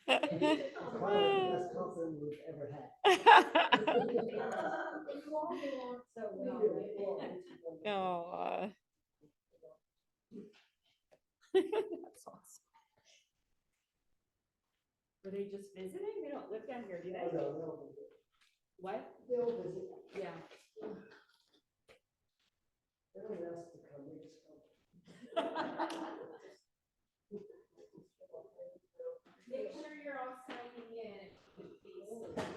It's probably the best compliment we've ever had. Oh, that's awesome. Were they just visiting? They don't live down here, do they? What? They'll visit. Yeah. They don't ask to come, they just come. Make sure you're all signing in, please. Yes.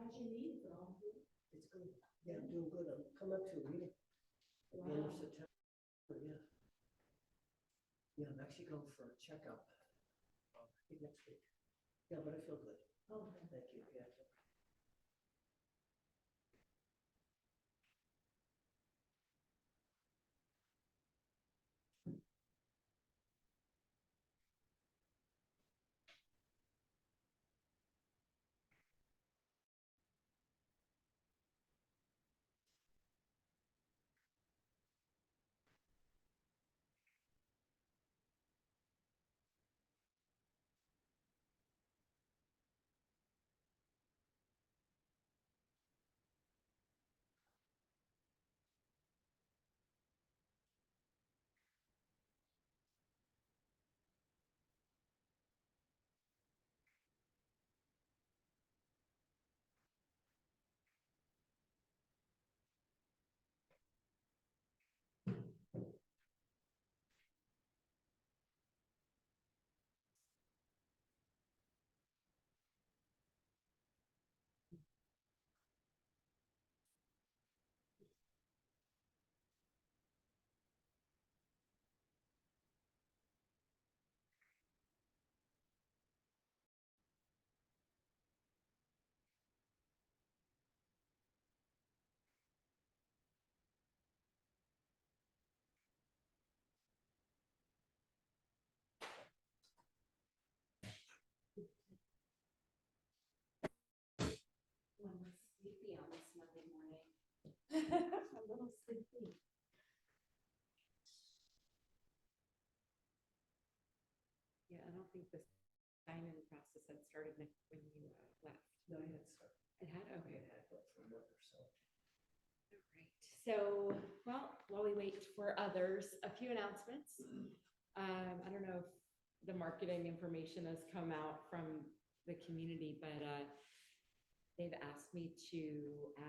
How's your knee, girl? It's good. Yeah, I'm doing good. I'm coming up to a meeting at the end of September, yeah. Yeah, I'm actually going for a checkup, I think next week. Yeah, but I feel good. Oh, Thank you, yeah. I'm sleepy on this Monday morning. A little sleepy. Yeah, I don't think the sign-in process had started when you left. No, I had started. It had, I okay. had work from work or so. All right. So, well, while we wait for others, a few announcements. I don't know if the marketing information has come out from the community, but they've asked me to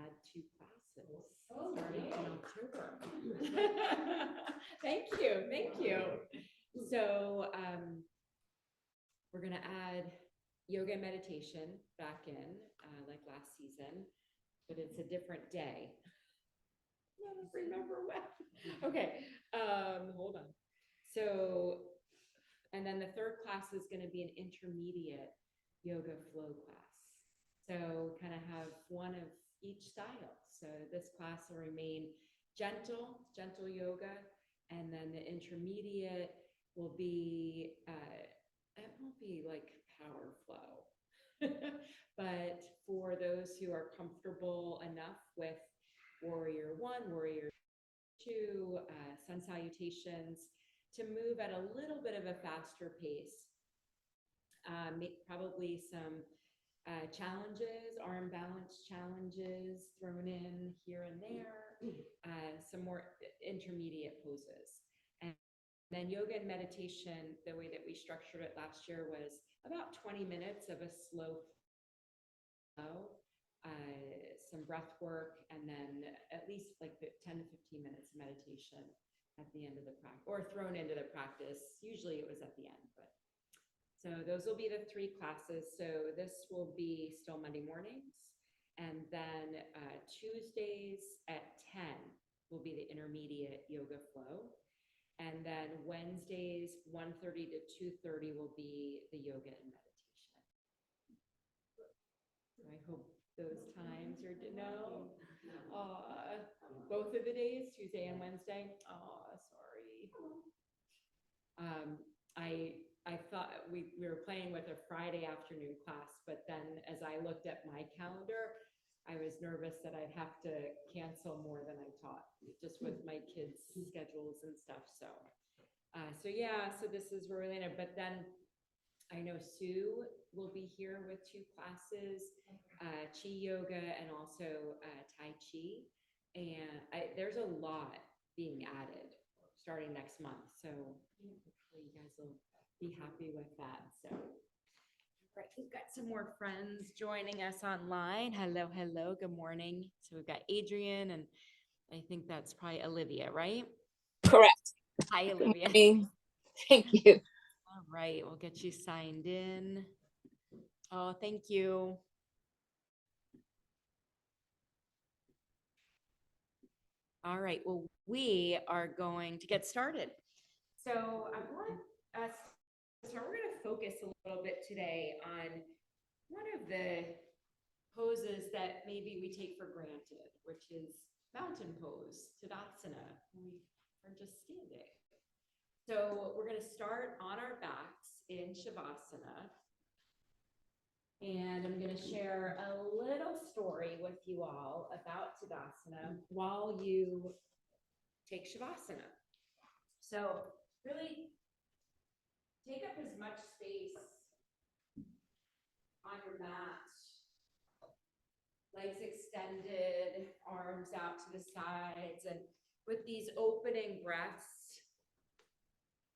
add 2 classes starting in October. Thank you, thank you. So we're gonna add yoga and meditation back in, like last season, but it's a different day. I don't remember when. Okay, hold on. So, and then the 3rd class is gonna be an intermediate yoga flow class. So kind of have one of each style. So this class will remain gentle yoga, and then the intermediate will be, it won't be like power flow, but for those who are comfortable enough with Warrior 1, Warrior 2, sun salutations, to move at a little bit of a faster pace. Probably some challenges, arm balance challenges thrown in here and there, some more intermediate poses. And then yoga and meditation, the way that we structured it last year was about 20 minutes of a slow flow, some breath work, and then at least like 10 to 15 minutes of meditation at the end of the practice, or thrown into the practice. Usually it was at the end, but so those will be the 3 classes. So this will be still Monday mornings, and then Tuesdays at 10 will be the intermediate yoga flow, and then Wednesdays 1:30 to 2:30 will be the yoga and meditation. So I hope those times or no? Both of the days, Tuesday and Wednesday? Sorry. I thought we were playing with a Friday afternoon class, but then as I looked at my calendar, I was nervous that I'd have to cancel more than I taught, just with my kids' schedules and stuff. So yeah, so this is where we're landed. But then I know Sue will be here with 2 classes, Chi Yoga and also Tai Chi. And there's a lot being added starting next month. So hopefully you guys will be happy with that. So, right, we've got some more friends joining us online. Hello, hello, good morning. So we've got Adrian, and I think that's probably Olivia, right? Correct. Hi, Olivia. Thank you. All right, we'll get you signed in. Oh, thank you. All right, well, we are going to get started. So I want us to start, we're going to focus a little bit today on one of the poses that maybe we take for granted, which is mountain pose, Tadasana. We are just standing. So we're going to start on our backs in Shavasana. And I'm going to share a little story with you all about Tadasana while you take Shavasana. So really take up as much space on your mat. Legs extended, arms out to the sides. And with these opening breaths,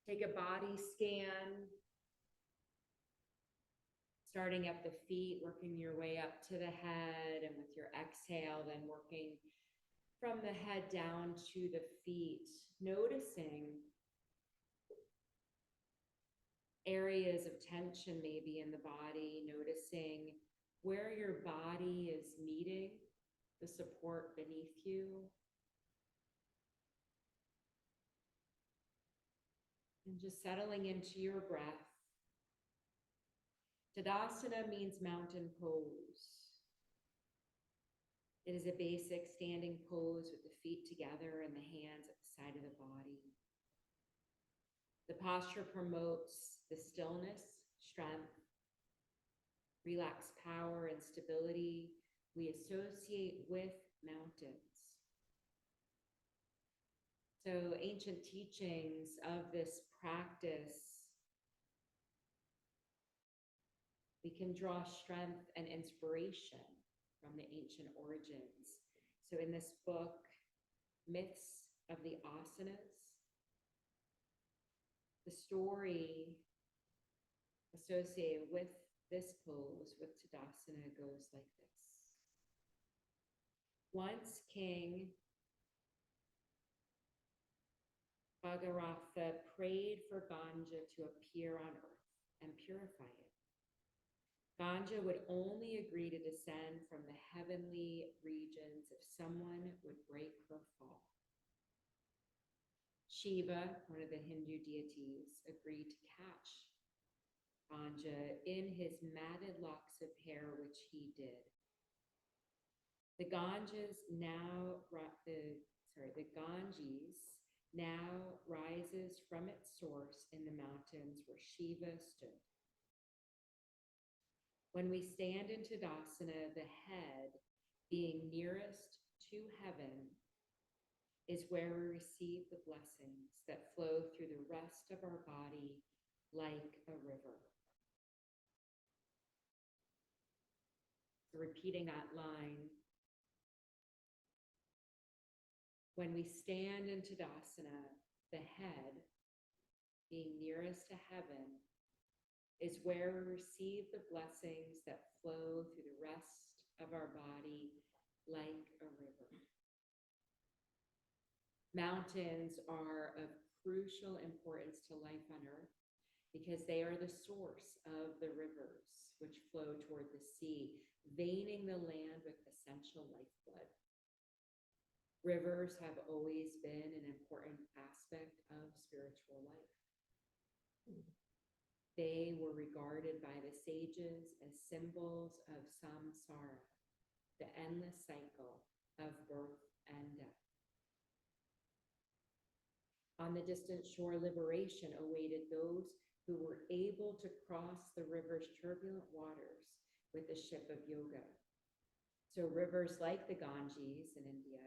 take a body scan. Starting at the feet, working your way up to the head, and with your exhale, then working from the head down to the feet, noticing areas of tension maybe in the body, noticing where your body is meeting the support beneath you. And just settling into your breath. Tadasana means mountain pose. It is a basic standing pose with the feet together and the hands at the side of the body. The posture promotes the stillness, strength, relaxed power, and stability we associate with mountains. So ancient teachings of this practice, we can draw strength and inspiration from the ancient origins. So in this book, Myths of the Asanas, the story associated with this pose, with Tadasana, goes like this. Once King Bhagaratha prayed for Ganga to appear on earth and purify it. Ganga would only agree to descend from the heavenly regions if someone would break her fall. Shiva, one of the Hindu deities, agreed to catch Ganga in his matted locks of hair, which he did. The Ganges now rises from its source in the mountains where Shiva stood. When we stand in Tadasana, the head, being nearest to heaven, is where we receive the blessings that flow through the rest of our body like a river. So repeating that line. When we stand in Tadasana, the head, being nearest to heaven, is where we receive the blessings that flow through the rest of our body like a river. Mountains are of crucial importance to life on earth because they are the source of the rivers which flow toward the sea, veining the land with essential lifeblood. Rivers have always been an important aspect of spiritual life. They were regarded by the sages as symbols of samsara, the endless cycle of birth and death. On the distant shore, liberation awaited those who were able to cross the river's turbulent waters with the ship of yoga. So rivers like the Ganges in India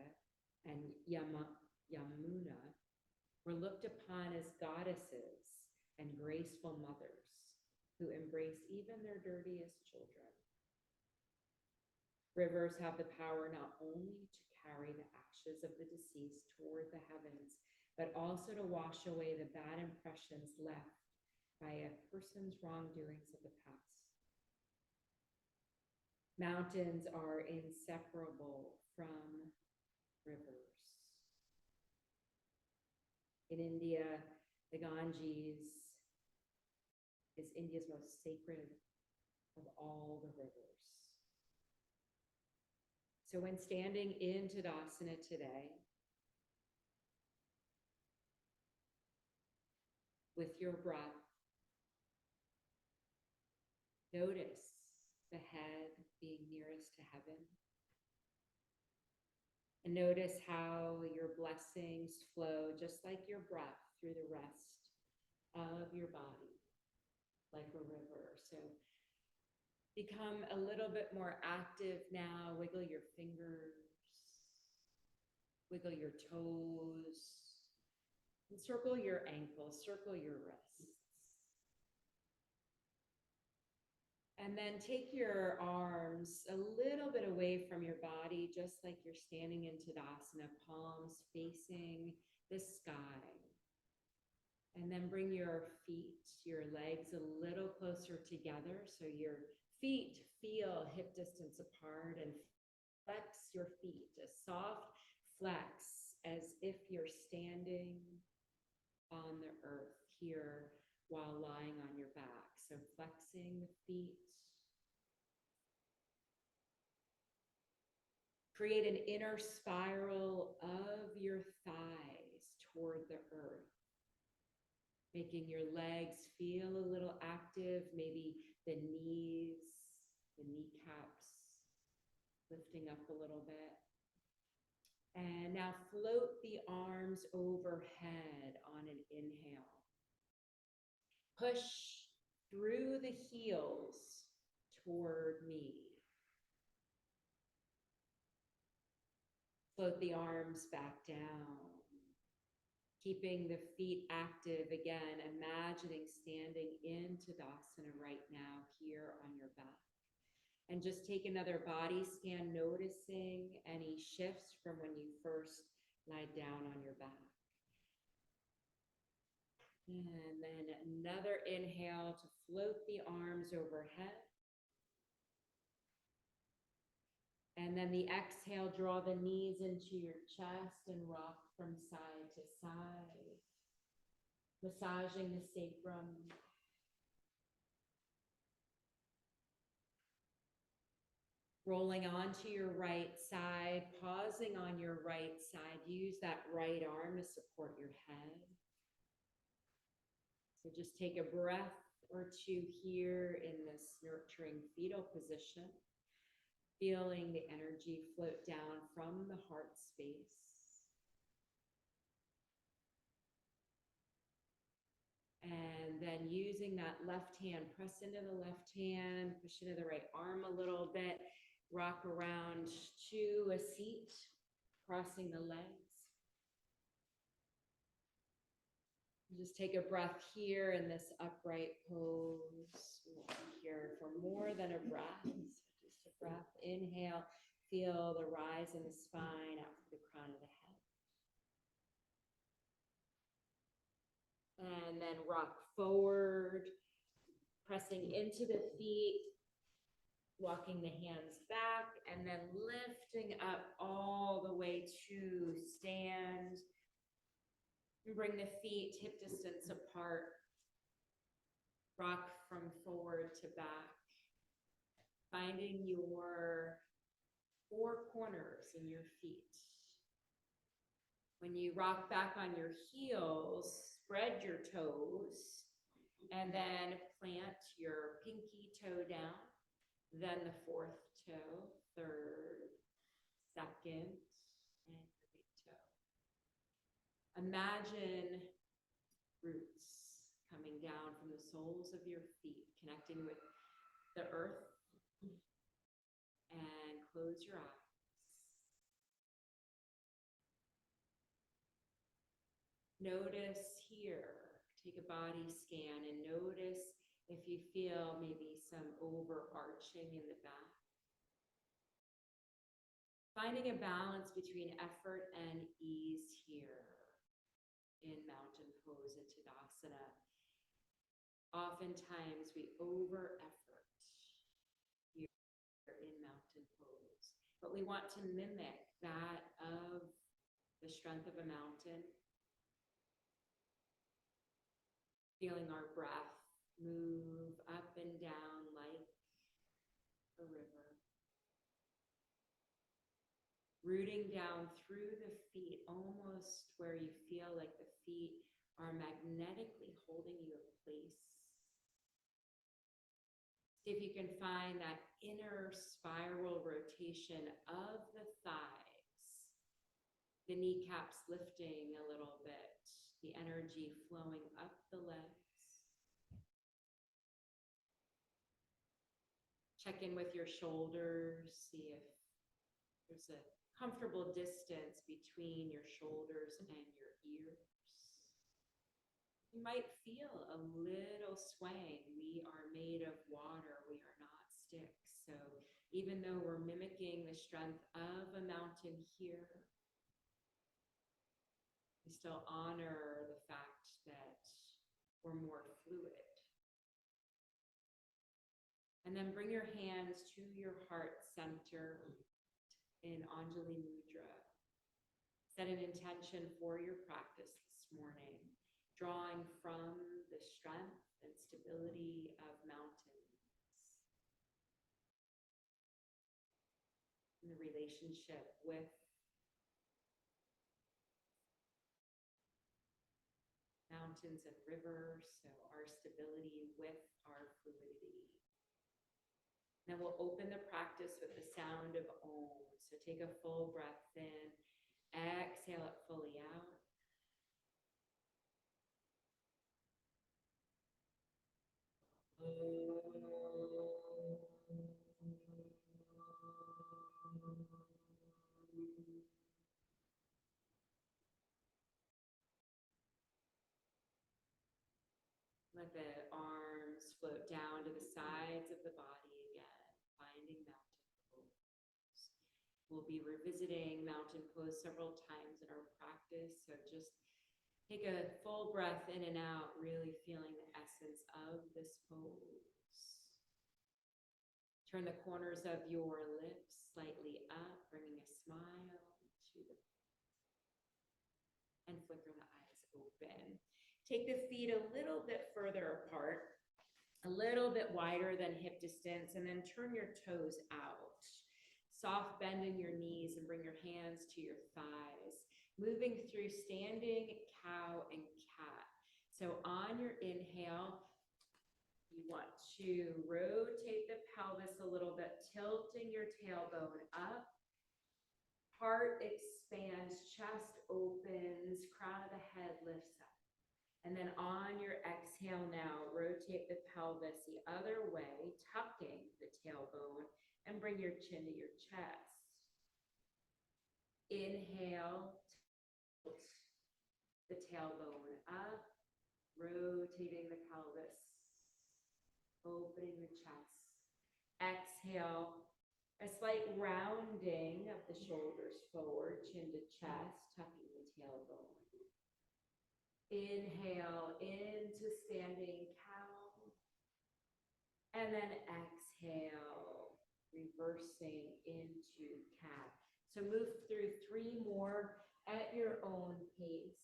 and Yamuna were looked upon as goddesses and graceful mothers who embrace even their dirtiest children. Rivers have the power not only to carry the ashes of the deceased toward the heavens, but also to wash away the bad impressions left by a person's wrongdoings of the past. Mountains are inseparable from rivers. In India, the Ganges is India's most sacred of all the rivers. So when standing in Tadasana today, with your breath, notice the head being nearest to heaven. And notice how your blessings flow just like your breath through the rest of your body, like a river. So become a little bit more active now. Wiggle your fingers, wiggle your toes, and circle your ankles, circle your wrists. And then take your arms a little bit away from your body, just like you're standing in Tadasana, palms facing the sky. And then bring your feet, your legs a little closer together so your feet feel hip distance apart, and flex your feet, a soft flex as if you're standing on the earth here while lying on your back. So flexing the feet. Create an inner spiral of your thighs toward the earth, making your legs feel a little active, maybe the knees, the kneecaps lifting up a little bit. And now float the arms overhead on an inhale. Push through the heels toward me. Float the arms back down. Keeping the feet active again, imagining standing in Tadasana right now here on your back. And just take another body scan, noticing any shifts from when you first lied down on your back. And then another inhale to float the arms overhead. And then the exhale, draw the knees into your chest and rock from side to side, massaging the sacrum. Rolling onto your right side, pausing on your right side. Use that right arm to support your head. So just take a breath or two here in this nurturing fetal position. Feeling the energy float down from the heart space. And then using that left hand, press into the left hand, push into the right arm a little bit, rock around to a seat, crossing the legs. Just take a breath here in this upright pose. We'll be here for more than a breath. Just a breath. Inhale, feel the rise in the spine out through the crown of the head. And then rock forward, pressing into the feet, walking the hands back, and then lifting up all the way to stand. And bring the feet hip distance apart. Rock from forward to back. Finding your four corners in your feet. When you rock back on your heels, spread your toes, and then plant your pinky toe down, then the fourth toe, third, second, and your big toe. Imagine roots coming down from the soles of your feet, connecting with the earth, and close your eyes. Notice here, take a body scan and notice if you feel maybe some overarching in the back. Finding a balance between effort and ease here in mountain pose at Tadasana. Oftentimes we over effort here in mountain pose, but we want to mimic that of the strength of a mountain. Feeling our breath move up and down like a river. Rooting down through the feet, almost where you feel like the feet are magnetically holding you in place. See if you can find that inner spiral rotation of the thighs. The kneecaps lifting a little bit. The energy flowing up the legs. Check in with your shoulders, see if there's a comfortable distance between your shoulders and your ears. You might feel a little swaying. We are made of water, we are not sticks. So even though we're mimicking the strength of a mountain here, we still honor the fact that we're more fluid. And then bring your hands to your heart center in Anjali Mudra. Set an intention for your practice this morning, drawing from the strength and stability of mountains and the relationship with mountains and rivers, so our stability with our fluidity. Then we'll open the practice with the sound of Om. So take a full breath in, exhale it fully out. Let the arms float down to the sides of the body again, finding mountain pose. We'll be revisiting mountain pose several times in our practice, so just take a full breath in and out, really feeling the essence of this pose. Turn the corners of your lips slightly up, bringing a smile to the and flicker the eyes open. Take the feet a little bit further apart, a little bit wider than hip distance, and then turn your toes out. Soft bend in your knees and bring your hands to your thighs. Moving through standing, cow, and cat. So on your inhale, you want to rotate the pelvis a little bit, tilting your tailbone up. Heart expands, chest opens, crown of the head lifts up. And then on your exhale now, rotate the pelvis the other way, tucking the tailbone, and bring your chin to your chest. Inhale, tilt the tailbone up, rotating the pelvis, opening the chest. Exhale, a slight rounding of the shoulders forward, chin to chest, tucking the tailbone. Inhale into standing cow. And then exhale, reversing into cat. So move through 3 more at your own pace.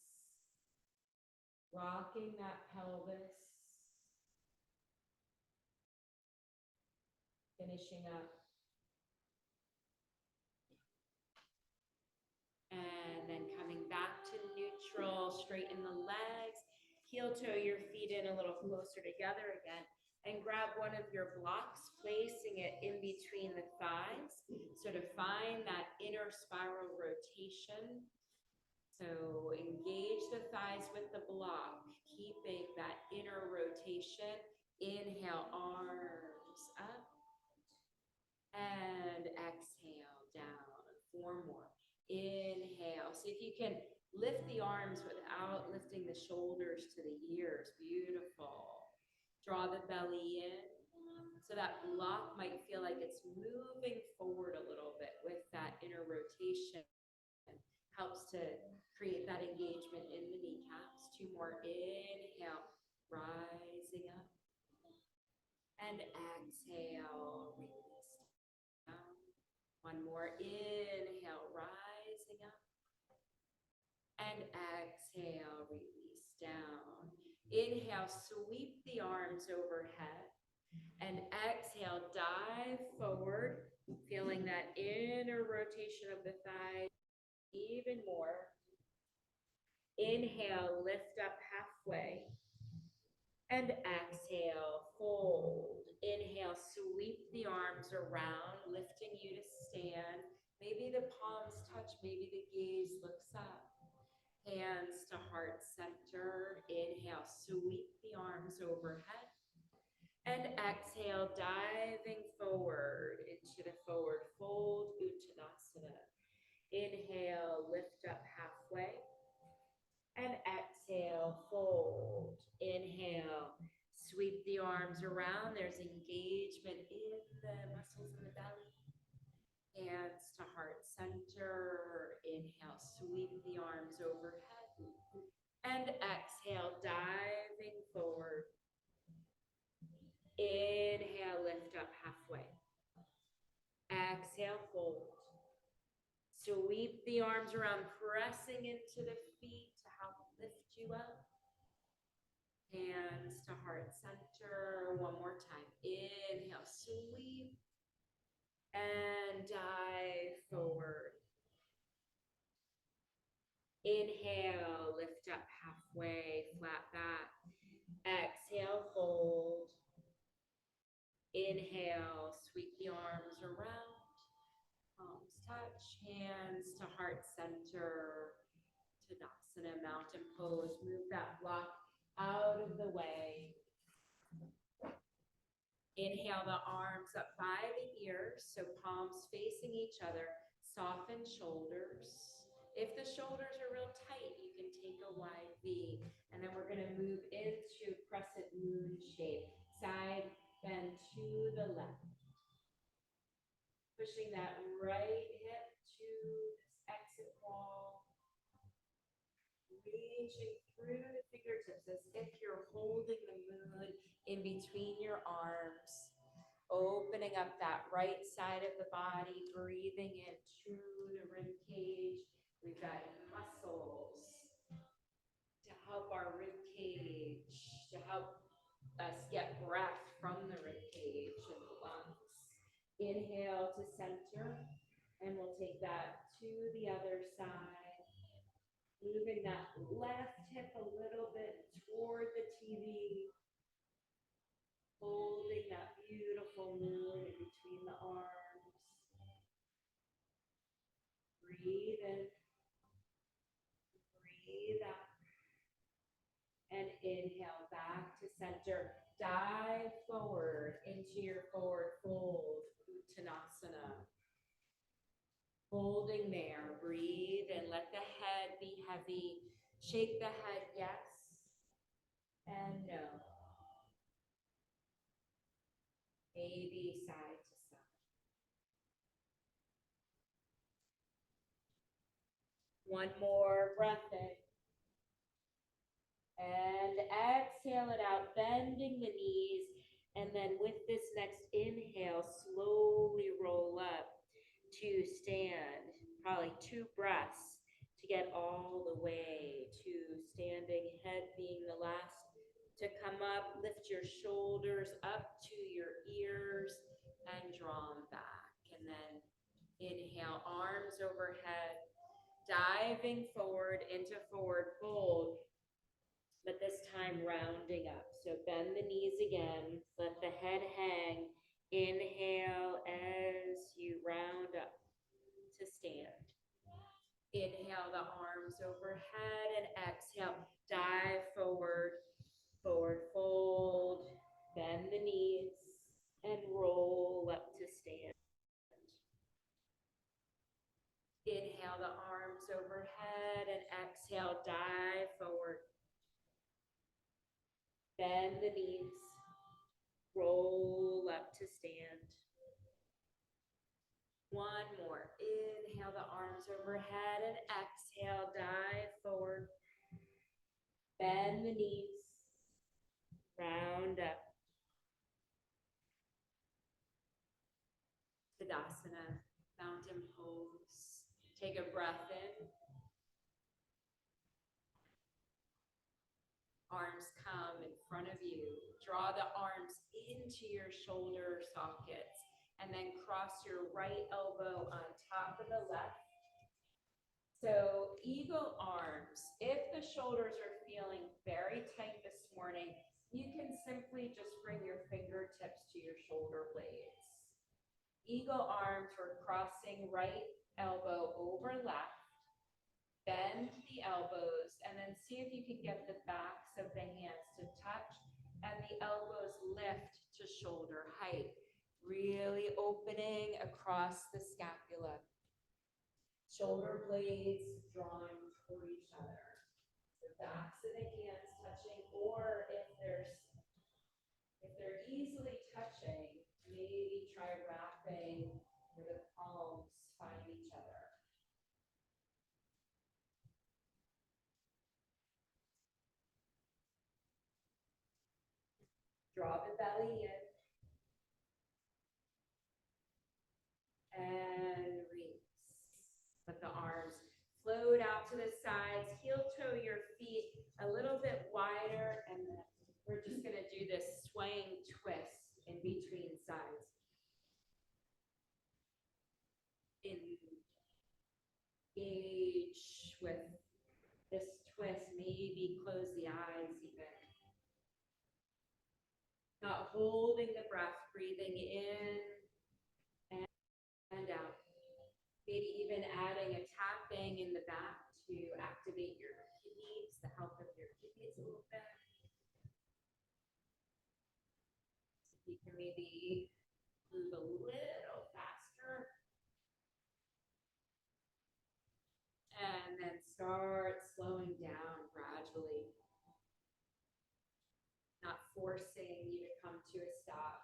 Rocking that pelvis. Finishing up. And then coming back to neutral, straighten the legs, heel toe your feet in a little closer together again, and grab one of your blocks, placing it in between the thighs. So to find that inner spiral rotation. So engage the thighs with the block, keeping that inner rotation. Inhale, arms up. And exhale down. 4 more. Inhale. See if you can lift the arms without lifting the shoulders to the ears. Beautiful. Draw the belly in. So that block might feel like it's moving forward a little bit with that inner rotation. Helps to create that engagement in the kneecaps. 2 more. Inhale. Rising up. And exhale. Release down. 1 more. Inhale. Rising up. And exhale. Release down. Inhale. Sweep the arms overhead. And exhale. Dive forward. Feeling that inner rotation of the thighs even more. Inhale. Lift up halfway. And exhale, fold. Inhale, sweep the arms around, lifting you to stand. Maybe the palms touch, maybe the gaze looks up. Hands to heart center. Inhale, sweep the arms overhead. And exhale, diving forward into the forward fold, Uttanasana. Inhale, lift up halfway. And exhale, fold. Inhale, sweep the arms around. There's engagement in the muscles in the belly. Hands to heart center. Inhale, sweep the arms overhead. And exhale, diving forward. Inhale, lift up halfway. Exhale, fold. Sweep the arms around, pressing into the feet to help lift you up. Hands to heart center. 1 more time. Inhale, sweep. And dive forward. Inhale, lift up halfway, flat back. Exhale, fold. Inhale, sweep the arms around. Palms touch, hands to heart center. Tadasana, mountain pose. Move that block out of the way. Inhale the arms up by the ears, so palms facing each other. Soften shoulders. If the shoulders are real tight, you can take a wide V. And then we're going to move into crescent moon shape. Side bend to the left. Pushing that right hip to this exit wall. Reaching through the fingertips as if you're holding the moon in between your arms. Opening up that right side of the body, breathing into the rib cage. We've got muscles to help our rib cage, to help us get breath from the rib cage and the lungs. Inhale to center, and we'll take that to the other side. Moving that left hip a little bit toward the TV. Holding that beautiful moon in between the arms. Breathe in. Breathe out. And inhale back to center. Dive forward into your forward fold, Uttanasana. Holding there. Breathe and let the head be heavy. Shake the head, yes and no. Maybe side to side. 1 more breath in. And exhale it out, bending the knees. And then with this next inhale, slowly roll up to stand. Probably 2 breaths to get all the way to standing, head being the last to come up. Lift your shoulders up to your ears and draw them back. And then inhale, arms overhead, diving forward into forward fold, but this time rounding up. So bend the knees again, let the head hang. Inhale Inhale the arms overhead and exhale, dive forward, forward fold, bend the knees and roll up to stand. Inhale the arms overhead and exhale, dive forward. Bend the knees, roll up to stand. One more. Inhale the arms overhead and exhale, dive forward. Bend the knees, round up. Tadasana, mountain pose. Take a breath in. Arms come in front of you. Draw the arms into your shoulder sockets and then cross your right elbow on top of the left. So eagle arms, if the shoulders are feeling very tight this morning, you can simply just bring your fingertips to your shoulder blades. Eagle arms, we're crossing right elbow over left. Bend the elbows and then see if you can get the backs of the hands to touch and the elbows lift to shoulder height, really opening across the scapula. Shoulder blades drawing toward each other. The backs of the hands touching, or if they're easily touching, maybe try wrapping where the palms find each other. Draw the belly in. And release. Let the arms float out to the sides. Heel toe your feet a little bit wider. And then we're just going to do this swaying twist in between sides. Engage with this twist. Maybe close the eyes even. Not holding the breath, breathing in and out. Maybe even adding a tapping in the back to activate your kidneys, the health of your kidneys a little bit. You can maybe move a little faster. And then start slowing down gradually. Not forcing you to come to a stop,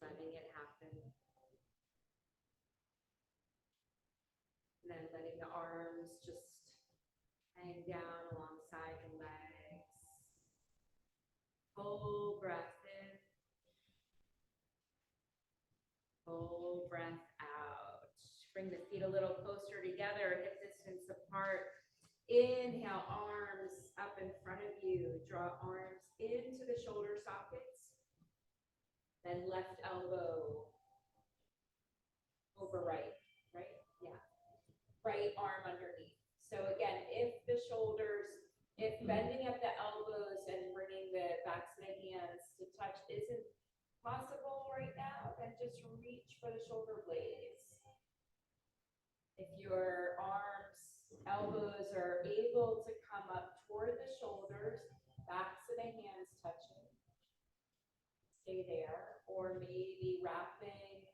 letting it happen. And then letting the arms just hang down alongside the legs. Full breath in. Full breath out. Bring the feet a little closer together, hip distance apart. Inhale, arms up in front of you. Draw arms into the shoulder sockets. Then left elbow over right, right? Yeah. Right arm underneath. So again, if bending at the elbows and bringing the backs of the hands to touch isn't possible right now, then just reach for the shoulder blades. If your elbows are able to come up toward the shoulders, backs of the hands touching, stay there, or maybe wrapping,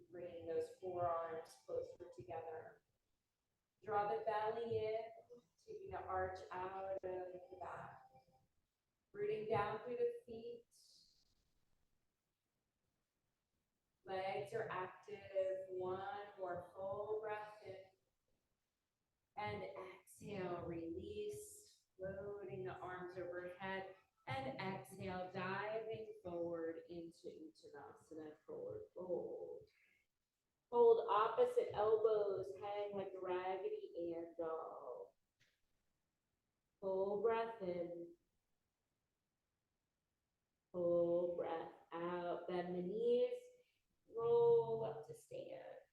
bringing those forearms closer together. Draw the belly in, taking the arch out of the back. Rooting down through the feet. Legs are active. One more full breath in. And exhale, release, floating the arms overhead. And exhale, diving forward into Uttanasana, forward fold. Hold opposite elbows, hang like Raggedy Ann doll. Full breath in. Full breath out. Bend the knees. Roll up to stand.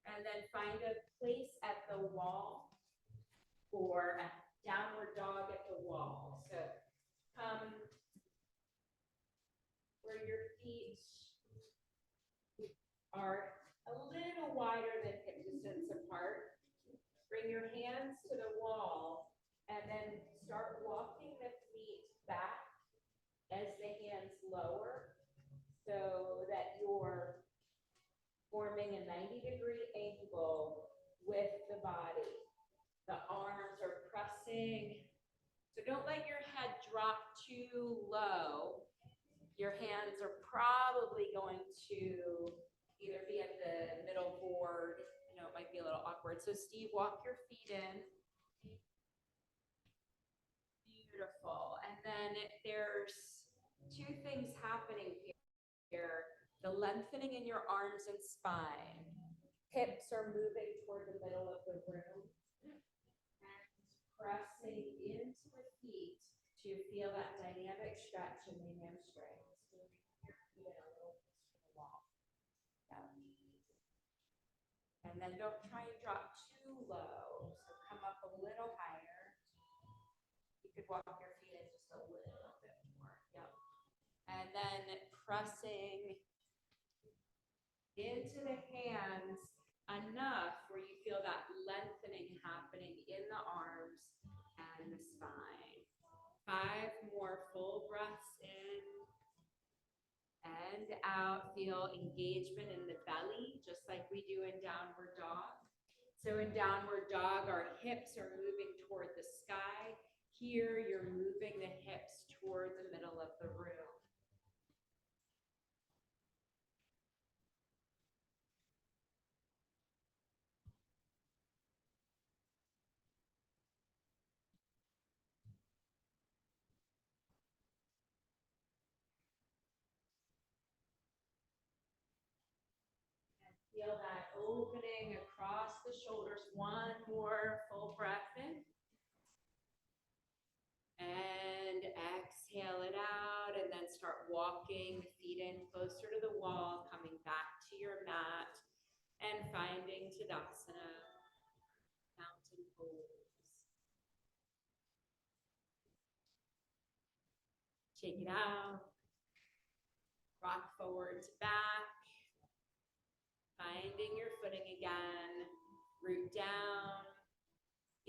And then find a place at the wall or a downward dog at the wall. So come where your feet are a little wider than hip distance apart. bring your hands to the wall and then start walking the feet back as the hands lower so that you're forming a 90-degree angle with the body. The arms are pressing. So don't let your head drop too low. Your hands are probably going to either be at the middle board, it might be a little awkward. So Steve, walk your feet in. Beautiful. And then there's two things happening here. The lengthening in your arms and spine. Hips are moving toward the middle of the room. And pressing into the feet to feel that dynamic stretch in the hamstrings. And then don't try and drop too low. So come up a little higher. You could walk your feet in just a little bit more. Yep. And then pressing into the hands enough where you feel that lengthening happening in the arms and the spine. 5 more full breaths in and out. Feel engagement in the belly, just like we do in downward dog. So in downward dog, our hips are moving toward the sky. Here, you're moving the hips toward the middle of the room. Feel that opening across the shoulders. 1 more full breath in. And exhale it out, and then start walking the feet in closer to the wall, coming back to your mat and finding Tadasana, mountain pose. Shake it out. Rock forward to back. Finding your footing again, root down.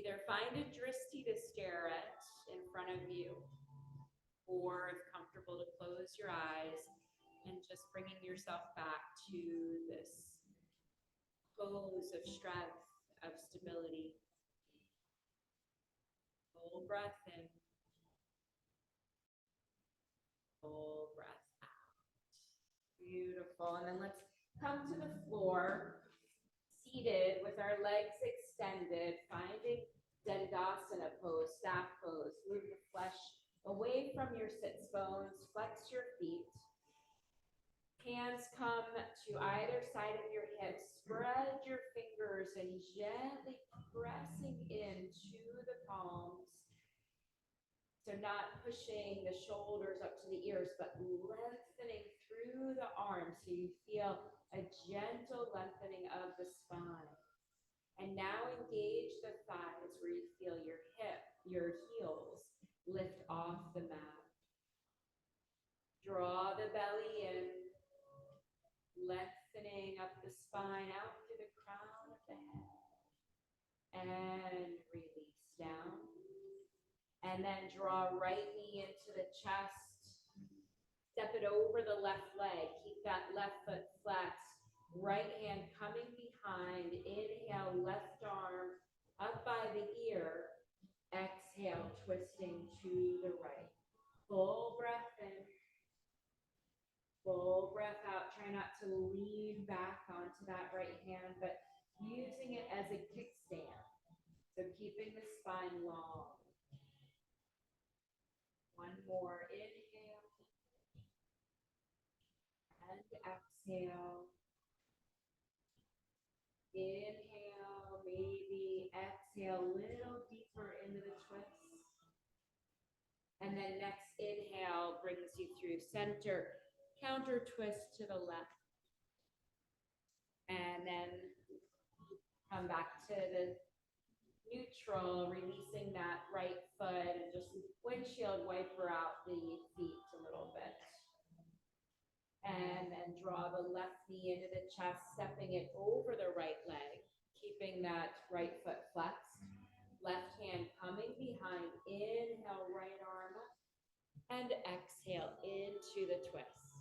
Either find a dristi to stare at in front of you, or if comfortable to close your eyes and just bringing yourself back to this pose of strength, of stability. Full breath in. Full breath out. Beautiful. And then let's come to the floor, seated with our legs extended, finding Dandasana pose, staff pose. Move the flesh away from your sits bones, flex your feet. Hands come to either side of your hips. Spread your fingers and gently pressing into the palms. So not pushing the shoulders up to the ears, but lengthening through the arms so you feel a gentle lengthening of the spine. And now engage the thighs where you feel your heels lift off the mat. Draw the belly in, lengthening up the spine out through the crown of the head. And release down. And then draw right knee into the chest. Step it over the left leg. Keep that left foot flexed. Right hand coming behind. Inhale, left arm up by the ear. Exhale, twisting to the right. Full breath in. Full breath out. Try not to lean back onto that right hand, but using it as a kickstand. So keeping the spine long. 1 more. Inhale. And exhale. Inhale, maybe exhale a little deeper into the twist. And then next inhale brings you through center, counter twist to the left. And then come back to the neutral, releasing that right foot and just windshield wiper out the feet a little bit. And then draw the left knee into the chest, stepping it over the right leg. keeping that right foot flexed. Left hand coming behind, inhale, right arm up, and exhale into the twist.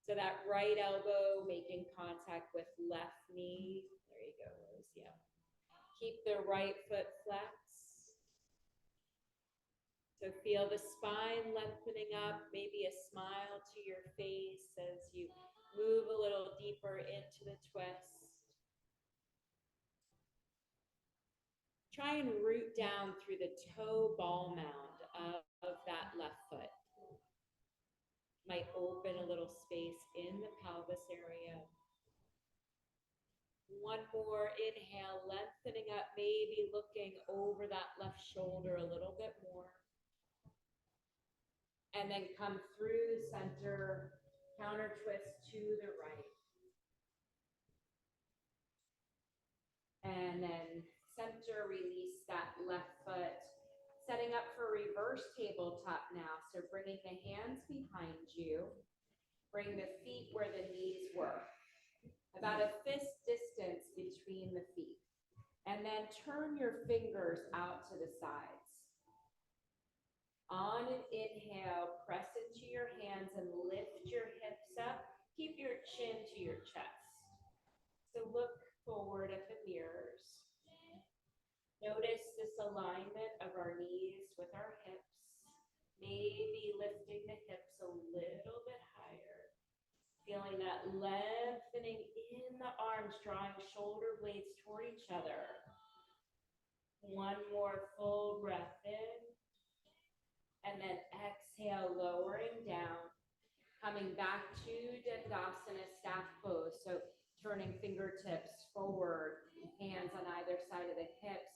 So that right elbow making contact with left knee. There you go, Rose, yeah. Keep the right foot flexed. So feel the spine lengthening up, maybe a smile to your face as you move a little deeper into the twist. Try and root down through the toe ball mound of that left foot. Might open a little space in the pelvis area. One more inhale, lengthening up, maybe looking over that left shoulder a little bit more. And then come through the center, counter twist to the right. And then center, release that left foot. Setting up for reverse tabletop now. So bringing the hands behind you. Bring the feet where the knees were. About a fist distance between the feet. And then turn your fingers out to the sides. On an inhale, press into your hands and lift your hips up. Keep your chin to your chest. So look forward at the mirrors. Notice this alignment of our knees with our hips. Maybe lifting the hips a little bit higher. Feeling that lengthening in the arms, drawing shoulder blades toward each other. One more full breath in. And then exhale, lowering down. Coming back to Dandasana, staff pose. So turning fingertips forward, hands on either side of the hips.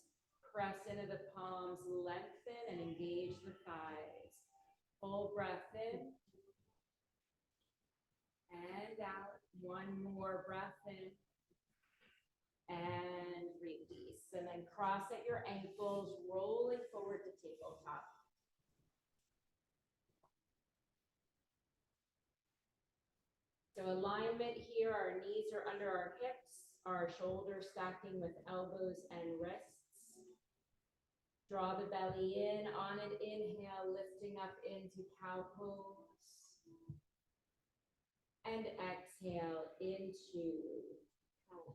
Press into the palms, lengthen and engage the thighs. Full breath in. And out. One more breath in. And release. And then cross at your ankles, rolling forward to tabletop. So alignment here, our knees are under our hips, our shoulders stacking with elbows and wrists. Draw the belly in, on an inhale, lifting up into cow pose. And exhale into cow.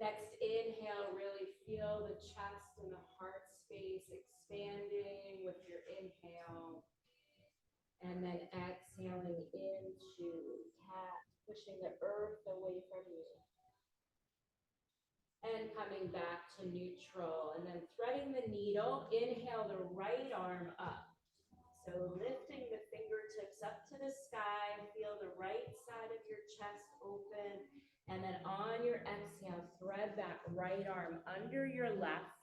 Next inhale, really feel the chest and the heart space expanding with your inhale. And then exhaling into cat, pushing the earth away from you. And coming back to neutral. And then threading the needle, inhale the right arm up. So lifting the fingertips up to the sky, feel the right side of your chest open. And then on your exhale, thread that right arm under your left.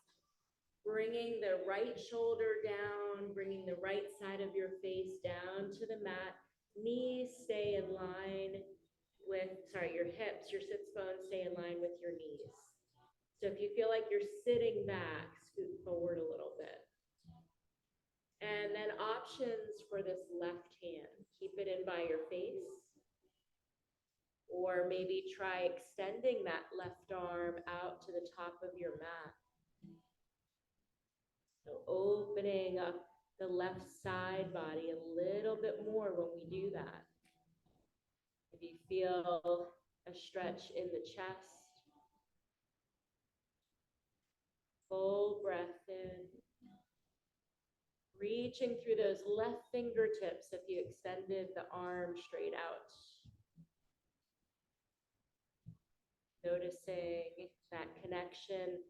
Bringing the right shoulder down, bringing the right side of your face down to the mat. Knees stay in line with, your hips, your sits bones stay in line with your knees. So if you feel like you're sitting back, scoot forward a little bit. And then options for this left hand. Keep it in by your face. Or maybe try extending that left arm out to the top of your mat. So opening up the left side body a little bit more when we do that. If you feel a stretch in the chest, full breath in. Reaching through those left fingertips if you extended the arm straight out. Noticing that connection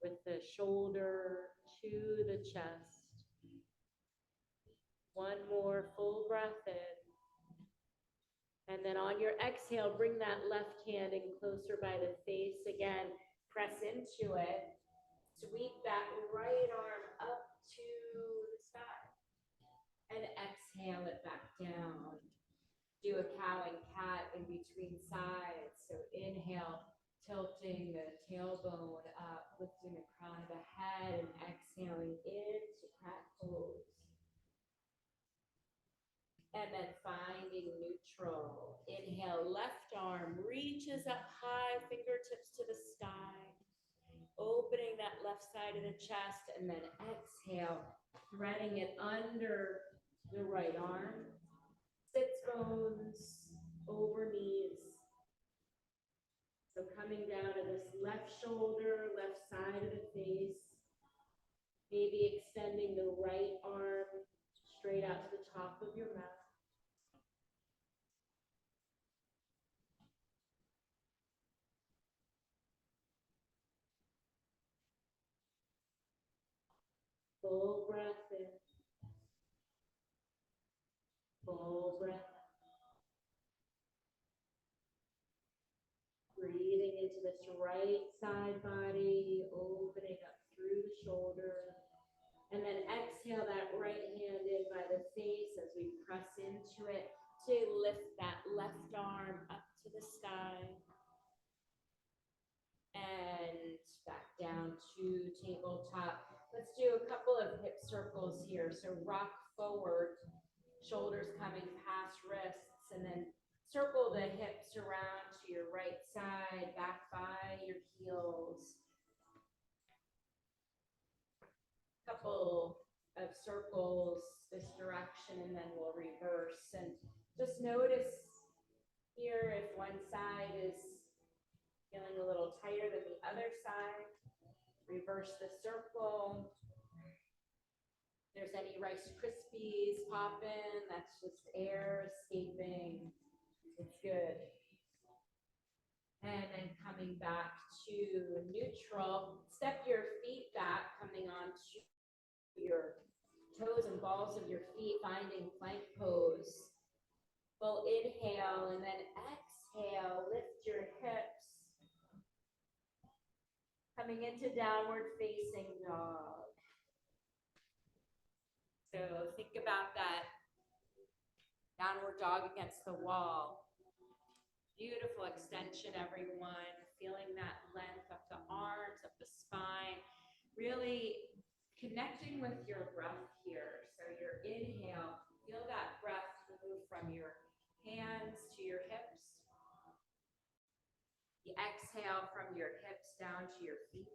with the shoulder to the chest. One more full breath in. And then on your exhale, bring that left hand in closer by the face again. Press into it. Sweep that right arm up to the sky. And exhale it back down. Do a cow and cat in between sides. So inhale, tilting the tailbone up, lifting the crown of the head, and exhaling into cat pose. And then finding neutral. Inhale, left arm reaches up high, fingertips to the sky. Opening that left side of the chest, and then exhale, threading it under the right arm. Sits bones over knees. So coming down to this left shoulder, left side of the face. Maybe extending the right arm straight out to the top of your mat. Full breath in. Full breath out. Breathing into this right side body, opening up through the shoulder. And then exhale that right hand in by the face as we press into it to lift that left arm up to the sky. And back down to tabletop. Let's do a couple of hip circles here. So rock forward, shoulders coming past wrists, and then circle the hips around to your right side, back by your heels. Couple of circles this direction, and then we'll reverse. And just notice here if one side is feeling a little tighter than the other side. Reverse the circle. If there's any Rice Krispies popping, that's just air escaping. It's good. And then coming back to neutral, step your feet back, coming onto your toes and balls of your feet, finding plank pose. Full inhale, and then exhale, lift your hips. Coming into downward facing dog. So think about that downward dog against the wall. Beautiful extension, everyone. Feeling that length up the arms, up the spine. Really connecting with your breath here. So your inhale, feel that breath move from your hands to your hips. The exhale from your hips down to your feet.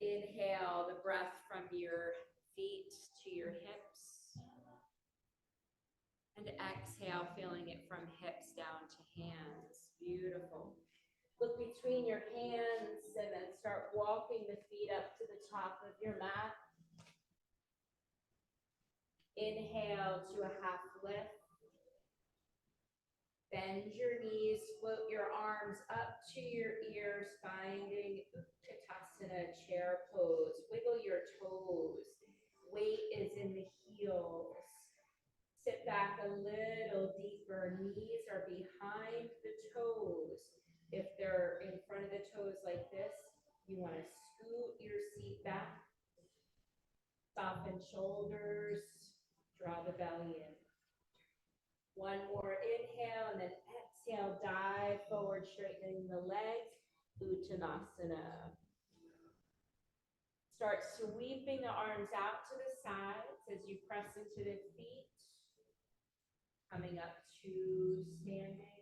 Inhale the breath from your feet to your hips. And exhale, feeling it from hips down to hands. Beautiful. Look between your hands and then start walking the feet up to the top of your mat. Inhale to a half lift. Bend your knees, float your arms up to your ears, finding Utkatasana chair pose. Wiggle your toes. Weight is in the heels. Sit back a little deeper. Knees are behind the toes. If they're in front of the toes like this, you want to scoot your seat back. Soften shoulders. Draw the belly in. One more inhale, and then exhale, dive forward, straightening the legs, Uttanasana. Start sweeping the arms out to the sides as you press into the feet. Coming up to standing.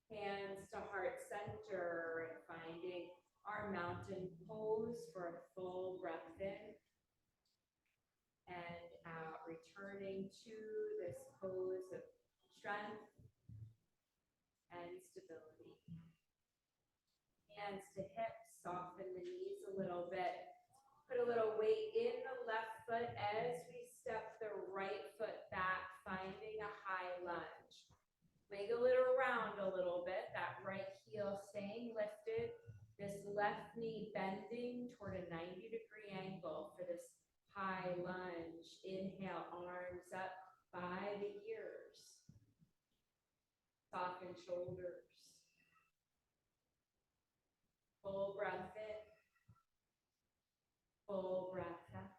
Hands to heart center, and finding our mountain pose for a full breath in. And out, returning to this pose of strength and stability. Hands to hips, soften the knees a little bit. Put a little weight in the left foot as we step the right foot back, finding a high lunge. Wiggle it around a little bit, that right heel staying lifted. This left knee bending toward a 90-degree angle for this high lunge. Inhale, arms up by the ears. Soften shoulders. Full breath in. Full breath out.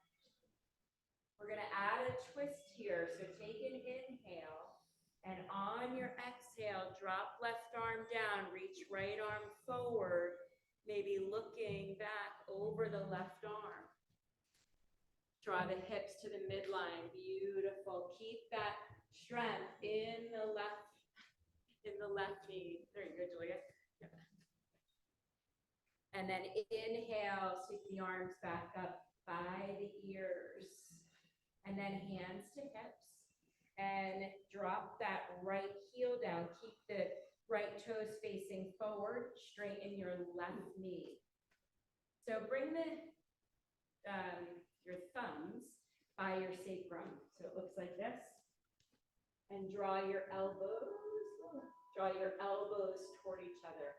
We're going to add a twist here. So take an inhale, and on your exhale, drop left arm down, reach right arm forward, maybe looking back over the left arm. Draw the hips to the midline. Beautiful. Keep that strength in the left knee. There you go, Julia. Yep. And then inhale, sweep the arms back up by the ears. And then hands to hips. And drop that right heel down. Keep the right toes facing forward. Straighten your left knee. So bring your thumbs by your sacrum. So it looks like this. And draw your elbows toward each other.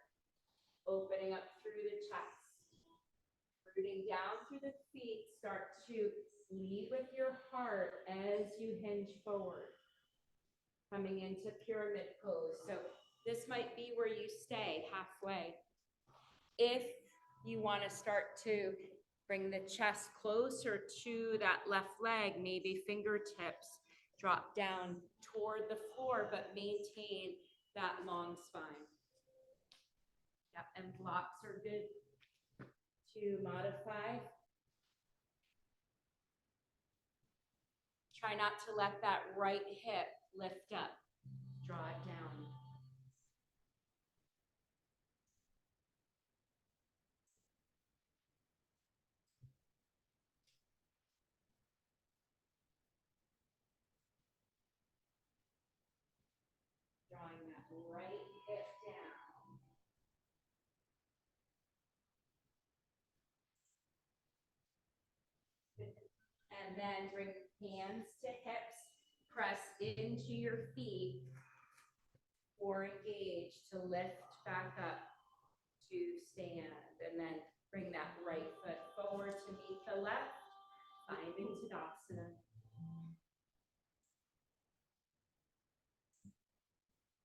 Opening up through the chest. Rooting down through the feet. Start to lead with your heart as you hinge forward. Coming into pyramid pose. So this might be where you stay halfway. If you want to start to bring the chest closer to that left leg, maybe fingertips drop down toward the floor, but maintain that long spine. Yep, and blocks are good to modify. Try not to let that right hip lift up. Draw it down. Drawing that right hip down. And then bring hands to hips. Press into your feet or engage to lift back up to stand. And then bring that right foot forward to meet the left. Finding Tadasana.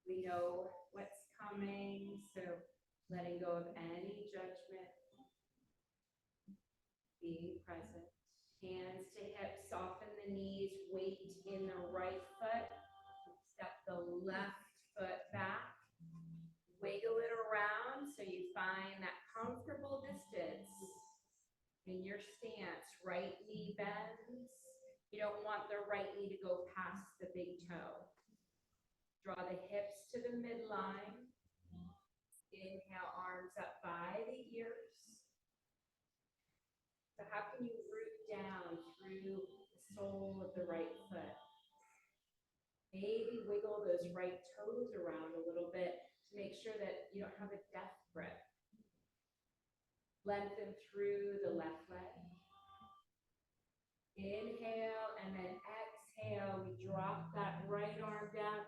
We know what's coming, so letting go of any judgment. Being present. Hands to hips, soften the knees, weight in the right foot. Step the left foot back. Wiggle it around so you find that comfortable distance in your stance. Right knee bends. You don't want the right knee to go past the big toe. Draw the hips to the midline. Inhale, arms up by the ears. So how can you root down through the sole of the right foot? Maybe wiggle those right toes around a little bit to make sure that you don't have a death grip. Lengthen through the left leg. Inhale and then exhale. We drop that right arm down.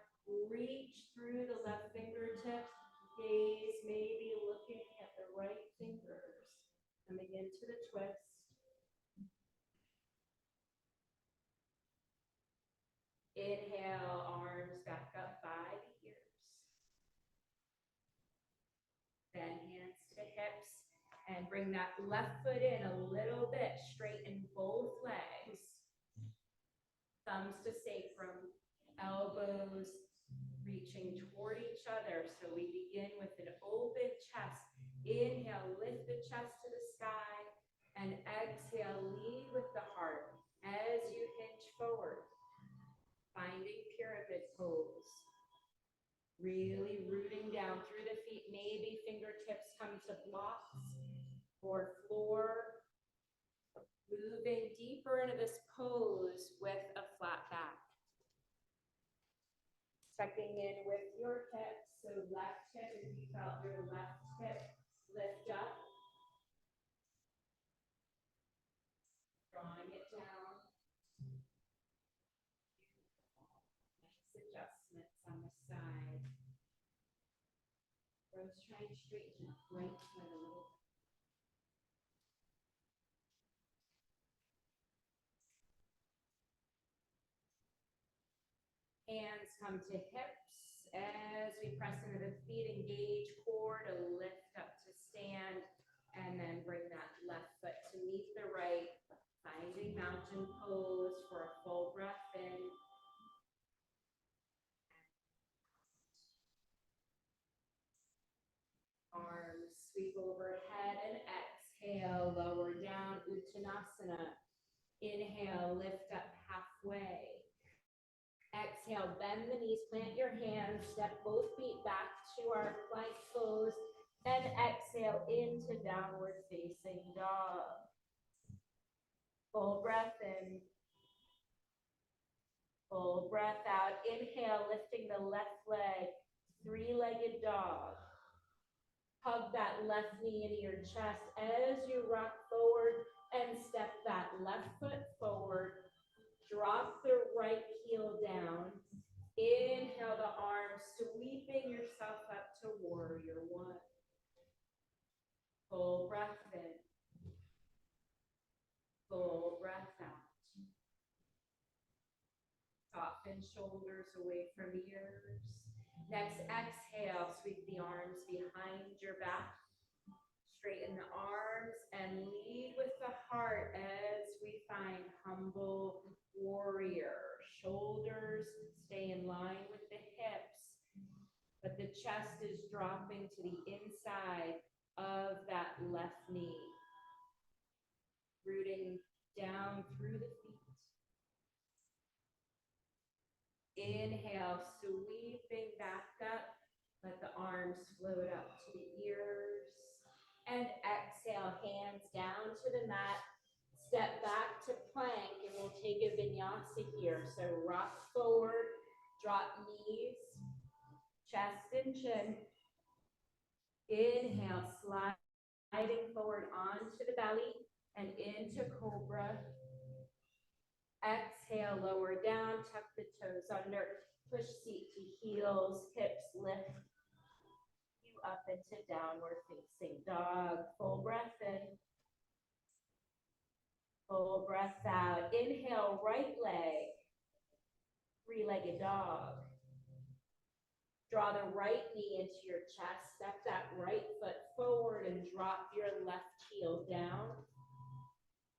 Reach through the left fingertips. Gaze maybe looking at the right fingers. Coming into the twist. Inhale, arms back up by the ears. Then hands to hips and bring that left foot in a little bit. Straighten both legs. Thumbs to sacrum, elbows reaching toward each other. So we begin with an open chest. Inhale, lift the chest to the sky. And exhale, lead with the heart as you hinge forward. Finding pyramid pose. Really rooting down through the feet. Maybe fingertips come to blocks or floor. Moving deeper into this pose with a flat back. Checking in with your hips. So left hip, if you felt your left hip lift up. Drawing it down. Nice adjustments on the side. Rose, try and straighten up right foot a little. Hands come to hips as we press into the feet, engage core to lift up to stand, and then bring that left foot to meet the right, finding mountain pose for a full breath in. Arms sweep overhead and exhale, lower down, Uttanasana. Inhale, lift up halfway. Exhale, bend the knees, plant your hands, step both feet back to our plank pose, and exhale into downward facing dog. Full breath in. Full breath out. Inhale, lifting the left leg, three-legged dog. Hug that left knee into your chest as you rock forward and step that left foot forward. Drop the right heel down. Inhale the arms, sweeping yourself up to warrior one. Full breath in. Full breath out. Soften shoulders away from ears. Next, exhale, sweep the arms behind your back. Straighten the arms and lead with the heart as we find humble warrior. Shoulders stay in line with the hips, but the chest is dropping to the inside of that left knee. Rooting down through the feet. Inhale, sweeping back up. Let the arms float up to the ears. And exhale, hands down to the mat. Step back to plank, and we'll take a vinyasa here. So rock forward, drop knees, chest and chin. Inhale, sliding forward onto the belly and into cobra. Exhale, lower down, tuck the toes under, push seat to heels, hips lift you up into downward facing dog. Full breath in. Full breath out. Inhale, right leg, three-legged dog. Draw the right knee into your chest, step that right foot forward and drop your left heel down.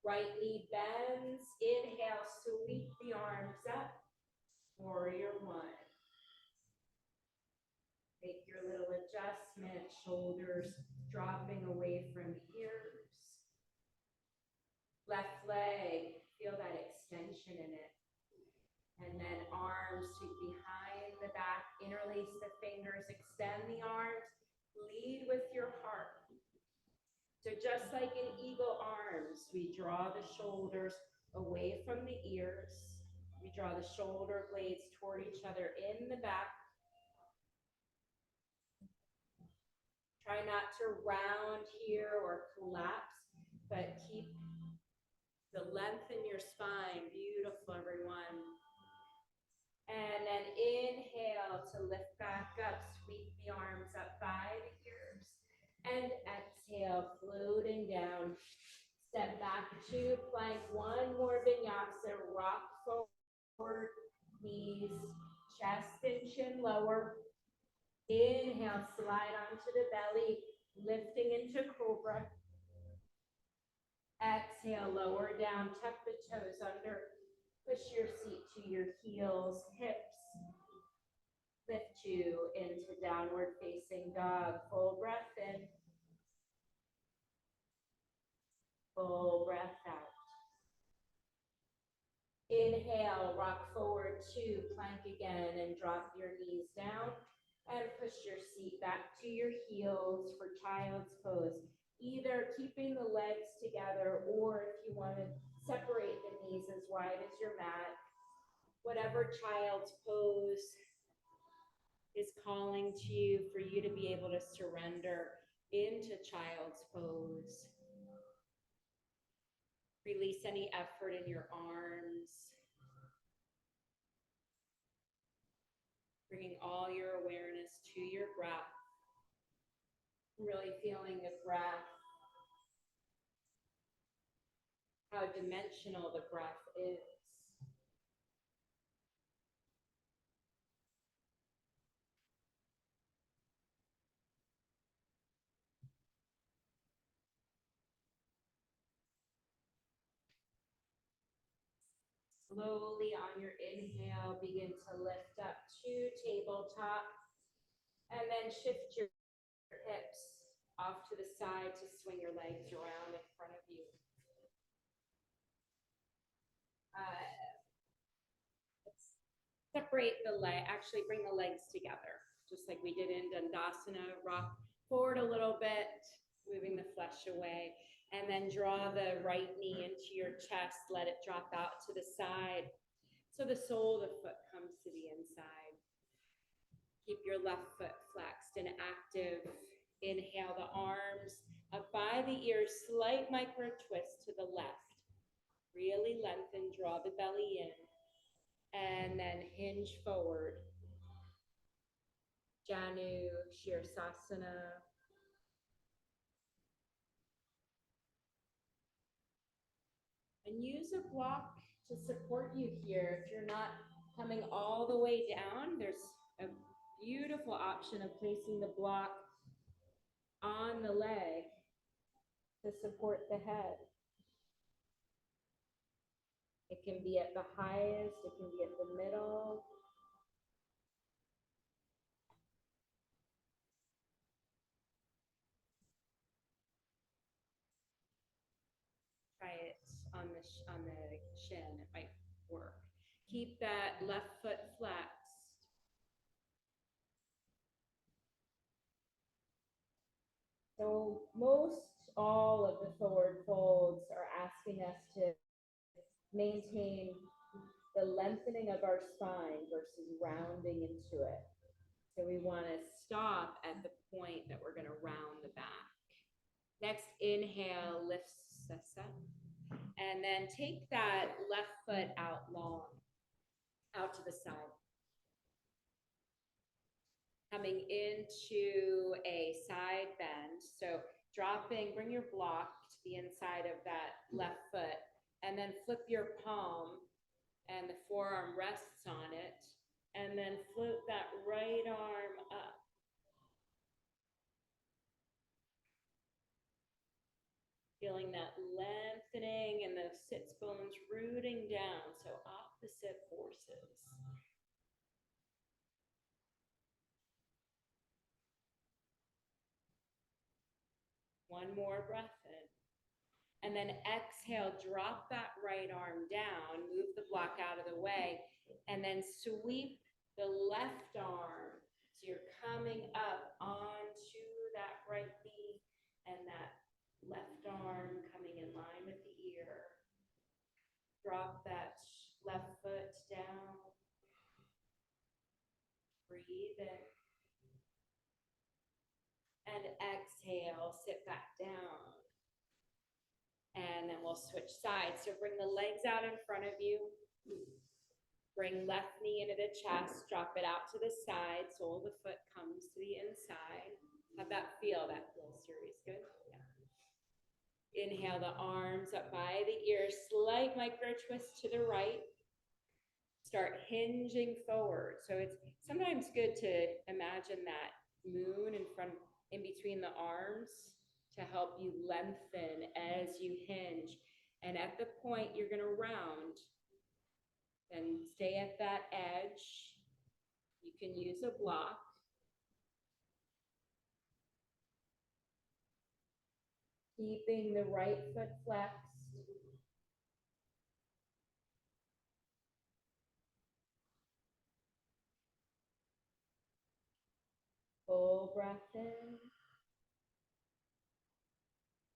Right knee bends. Inhale, sweep the arms up. Warrior one. Make your little adjustment, shoulders dropping away from ears. Left leg, feel that extension in it. And then arms sweep behind the back, interlace the fingers, extend the arms, lead with your heart. So just like in eagle arms, we draw the shoulders away from the ears. We draw the shoulder blades toward each other in the back. Try not to round here or collapse, but keep the length in your spine. Beautiful, everyone. And then inhale to lift back up, sweep the arms up by the ears. And exhale, floating down. Step back to plank. One more vinyasa. Rock forward, knees, chest and chin lower. Inhale, slide onto the belly, lifting into cobra. Exhale, lower down, tuck the toes under. Push your seat to your heels, hips. Lift you into downward facing dog. Full breath in. Full breath out. Inhale, rock forward to plank again and drop your knees down and push your seat back to your heels for child's pose. Either keeping the legs together or if you want to separate the knees as wide as your mat. Whatever child's pose is calling to you for you to be able to surrender into child's pose. Release any effort in your arms. Bringing all your awareness to your breath. Really feeling the breath. How dimensional the breath is. Slowly on your inhale, begin to lift up to tabletop and then shift your hips off to the side to swing your legs around in front of you. separate the leg, actually bring the legs together, just like we did in Dandasana. Rock forward a little bit, moving the flesh away, and then draw the right knee into your chest, let it drop out to the side. So the sole of the foot comes to the inside. Keep your left foot flexed and active. Inhale the arms up by the ears, slight micro twist to the left. Really lengthen, draw the belly in, and then hinge forward. Janu Shirsasana. And use a block to support you here. If you're not coming all the way down, there's a beautiful option of placing the block on the leg to support the head. It can be at the highest, it can be at the middle. Try it on the shin, it might work. Keep that left foot flexed. So most all of the forward folds are asking us to maintain the lengthening of our spine versus rounding into it. So we want to stop at the point that we're going to round the back. Next, inhale, lifts us up. And then take that left foot out long, out to the side. Coming into a side bend. So dropping, bring your block to the inside of that left foot, and then flip your palm and the forearm rests on it, and then flip that right arm up. Feeling that lengthening and the sits bones rooting down, so opposite forces. One more breath in. And then exhale, drop that right arm down, move the block out of the way, and then sweep the left arm. So you're coming up onto that right knee and that left arm coming in line with the ear. Drop that left foot down. Breathe in. And exhale, sit back down. And then we'll switch sides. So bring the legs out in front of you. Bring left knee into the chest, drop it out to the side, sole of the foot comes to the inside. How'd that feel? That little series, good? Yeah. Inhale the arms up by the ears, slight micro twist to the right. Start hinging forward. So it's sometimes good to imagine that moon in between the arms to help you lengthen as you hinge. And at the point you're gonna round, then stay at that edge. You can use a block. Keeping the right foot flexed. Full breath in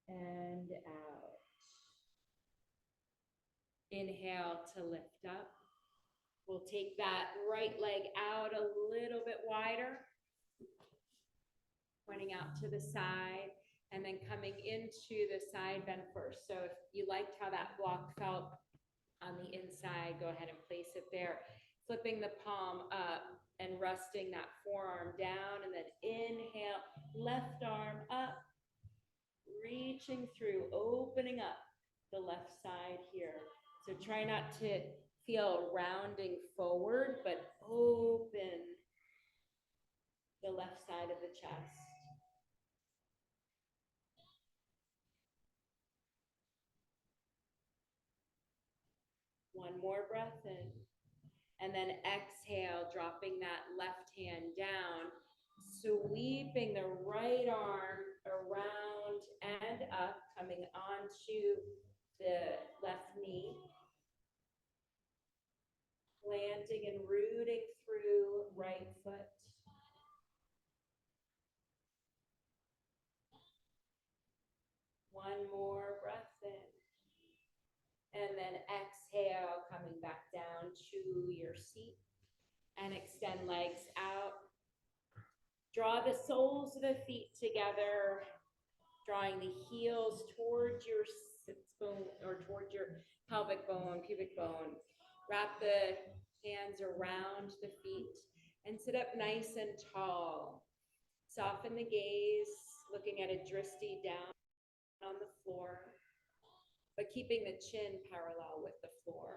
and out. Inhale to lift up. We'll take that right leg out a little bit wider, pointing out to the side, and then coming into the side bend first. So if you liked how that block felt on the inside, go ahead and place it there. Flipping the palm up and resting that forearm down, and then inhale, left arm up, reaching through, opening up the left side here. So try not to feel rounding forward, but open the left side of the chest. One more breath in. And then exhale, dropping that left hand down, sweeping the right arm around and up, coming onto the left knee. Plant planting and rooting through right foot. One more breath in. And then exhale, coming back down to your seat. And extend legs out. Draw the soles of the feet together, drawing the heels towards your sits bone or towards your pelvic bone, pubic bone. Wrap the hands around the feet and sit up nice and tall. Soften the gaze, looking at a drishti down on the floor, but keeping the chin parallel with the floor.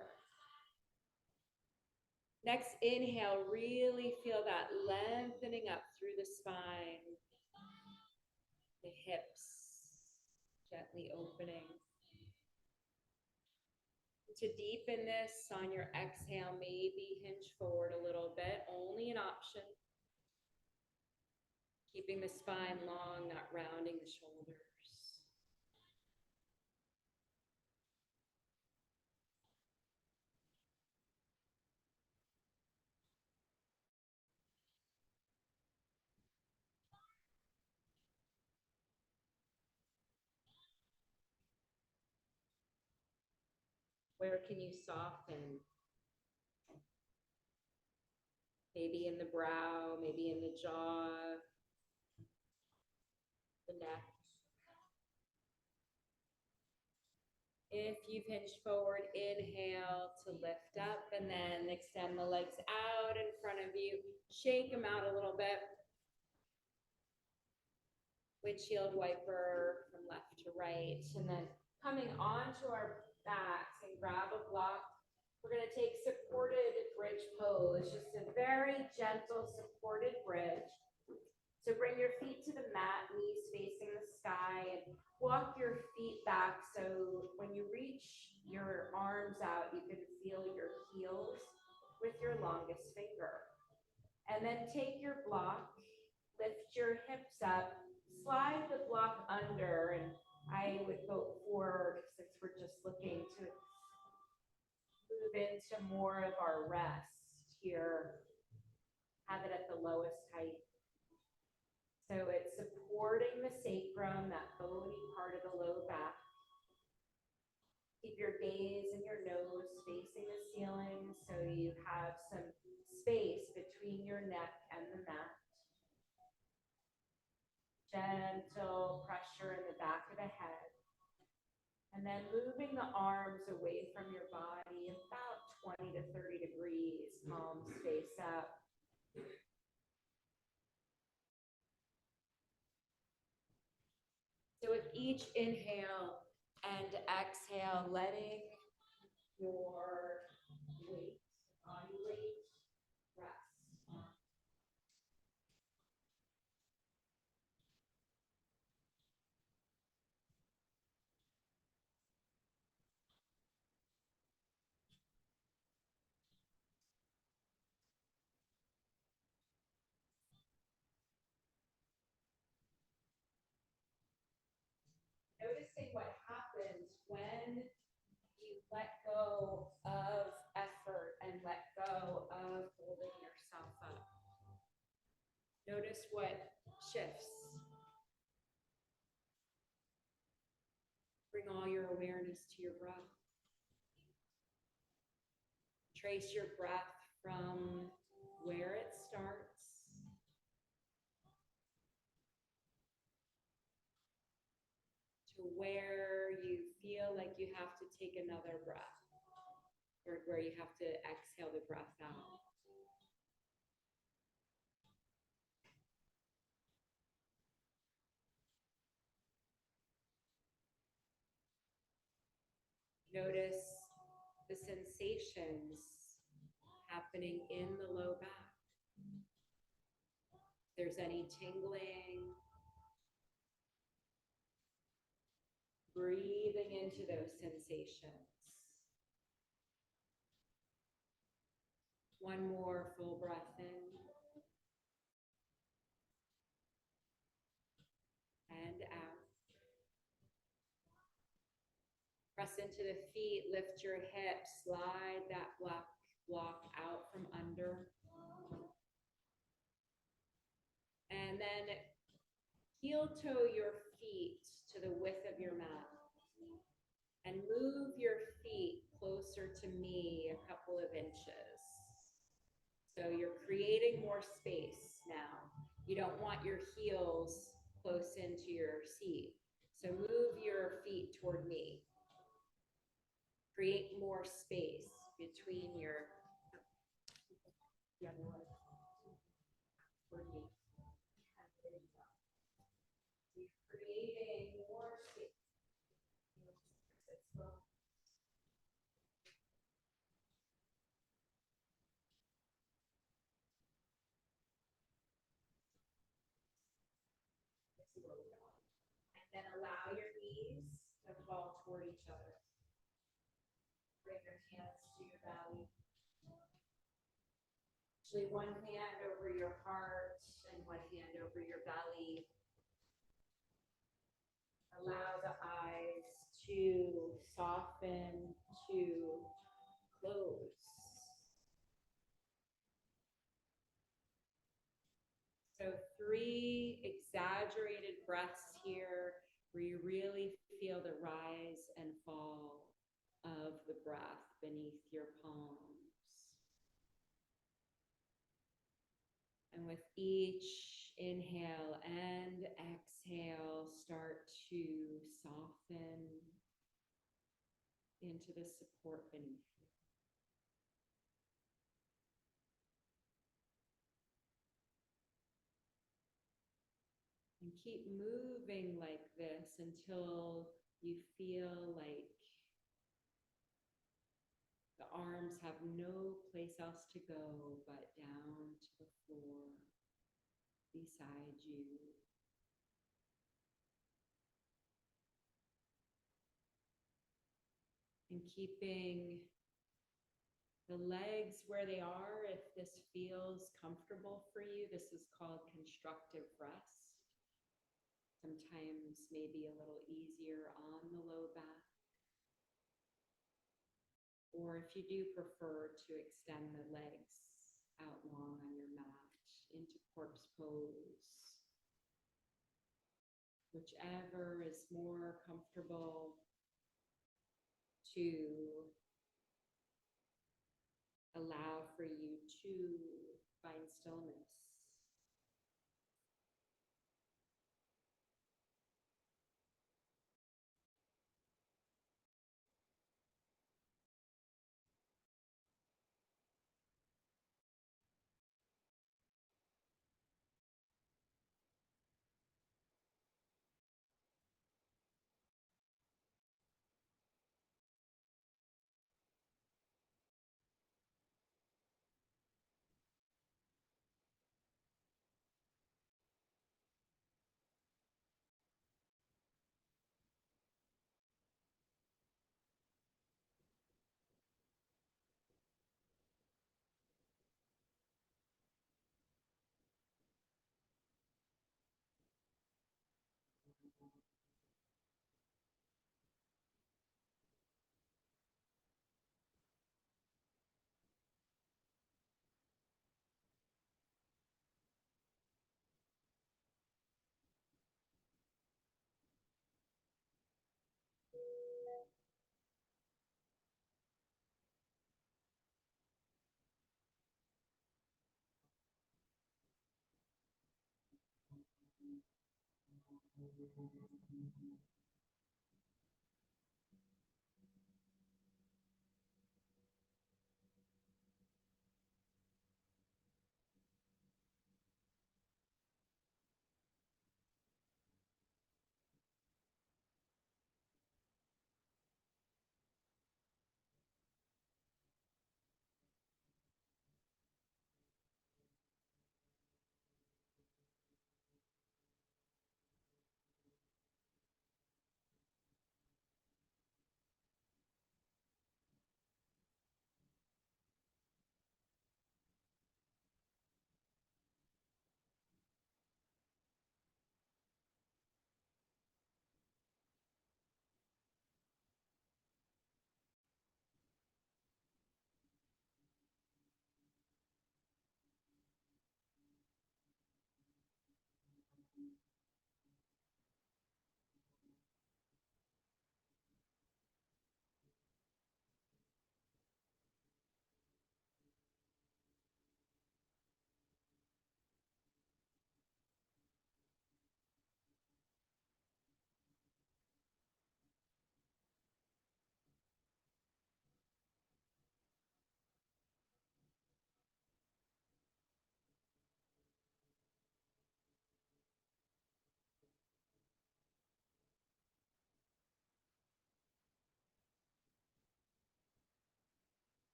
Next inhale, really feel that lengthening up through the spine, the hips gently opening. To deepen this on your exhale, maybe hinge forward a little bit, only an option. Keeping the spine long, not rounding the shoulders. Where can you soften? Maybe in the brow, maybe in the jaw, the neck. If you've hinged forward, inhale to lift up and then extend the legs out in front of you. Shake them out a little bit. Windshield wiper from left to right. And then coming onto our backs and grab a block. We're going to take supported bridge pose, just a very gentle supported bridge. So bring your feet to the mat, knees facing the sky, and walk your feet back so when you reach your arms out, you can feel your heels with your longest finger. And then take your block, lift your hips up, slide the block under, and I would go forward since we're just looking to move into more of our rest here. Have it at the lowest height. So it's supporting the sacrum, that bony part of the low back. Keep your gaze and your nose facing the ceiling so you have some space between your neck and the mat. Gentle pressure in the back of the head. And then moving the arms away from your body about 20 to 30 degrees, palms face up. So with each inhale and exhale, letting your weight, body weight, rest. Noticing what happens when you let go of effort and let go of holding yourself up. Notice what shifts. Bring all your awareness to your breath. Trace your breath from where it starts to where you feel like you have to take another breath, or where you have to exhale the breath out. Notice the sensations happening in the low back. If there's any tingling, breathing into those sensations. One more full breath in and out. Press into the feet, lift your hips, slide that block out from steel toe your feet to the width of your mat and move your feet closer to me a couple of inches. So you're creating more space now. You don't want your heels close into your seat. So move your feet toward me. Create more space between your toward me. You're creating more space. And then allow your knees to fall toward each other. Bring your hands to your belly. Actually, one hand over your heart and one hand over your belly. Allow the eyes to soften, to close. So 3 exaggerated breaths here where you really feel the rise and fall of the breath beneath your palms. And with each inhale and exhale, start to soften into the support beneath you. And keep moving like this until you feel like the arms have no place else to go but down to the floor beside you. And keeping the legs where they are, if this feels comfortable for you, this is called constructive rest. Sometimes maybe a little easier on the low back. Or if you do prefer to extend the legs out long on your mat into corpse pose, whichever is more comfortable to allow for you to find stillness.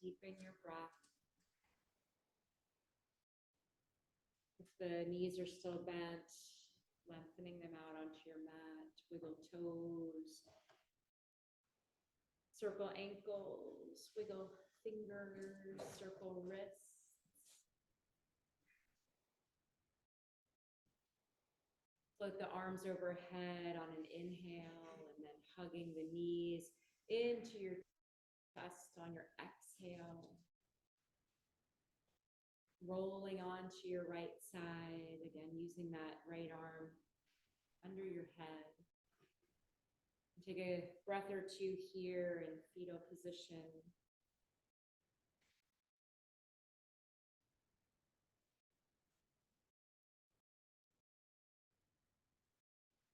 deepen your breath. If the knees are still bent, lengthening them out onto your mat, wiggle toes, circle ankles, wiggle fingers, circle wrists. Float the arms overhead on an inhale and then hugging the knees into your chest on your exhale. Rolling onto your right side, again, using that right arm under your head. Take a breath or two here in fetal position.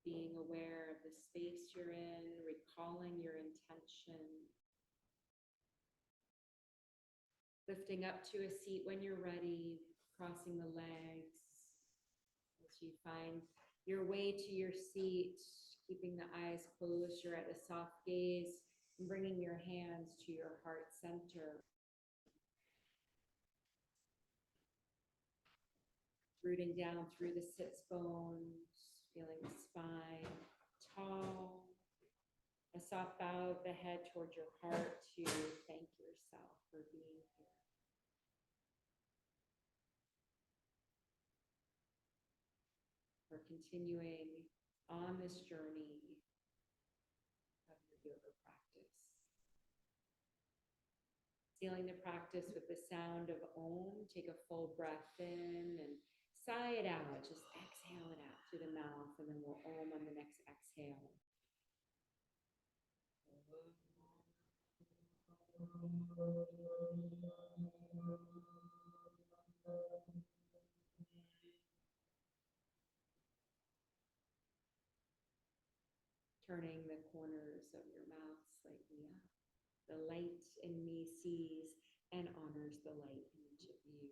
Being aware of the space you're in, recalling your intention. Lifting up to a seat when you're ready, crossing the legs as you find your way to your seat, keeping the eyes closed. You're at a soft gaze and bringing your hands to your heart center. Rooting down through the sits bones, feeling the spine tall. A soft bow of the head towards your heart to thank yourself for being here. For continuing on this journey of your yoga practice. Sealing the practice with the sound of Om. Take a full breath in and sigh it out. Just exhale it out through the mouth, and then we'll Om on the next exhale. Turning the corners of your mouth slightly up. The light in me sees and honors the light in each of you.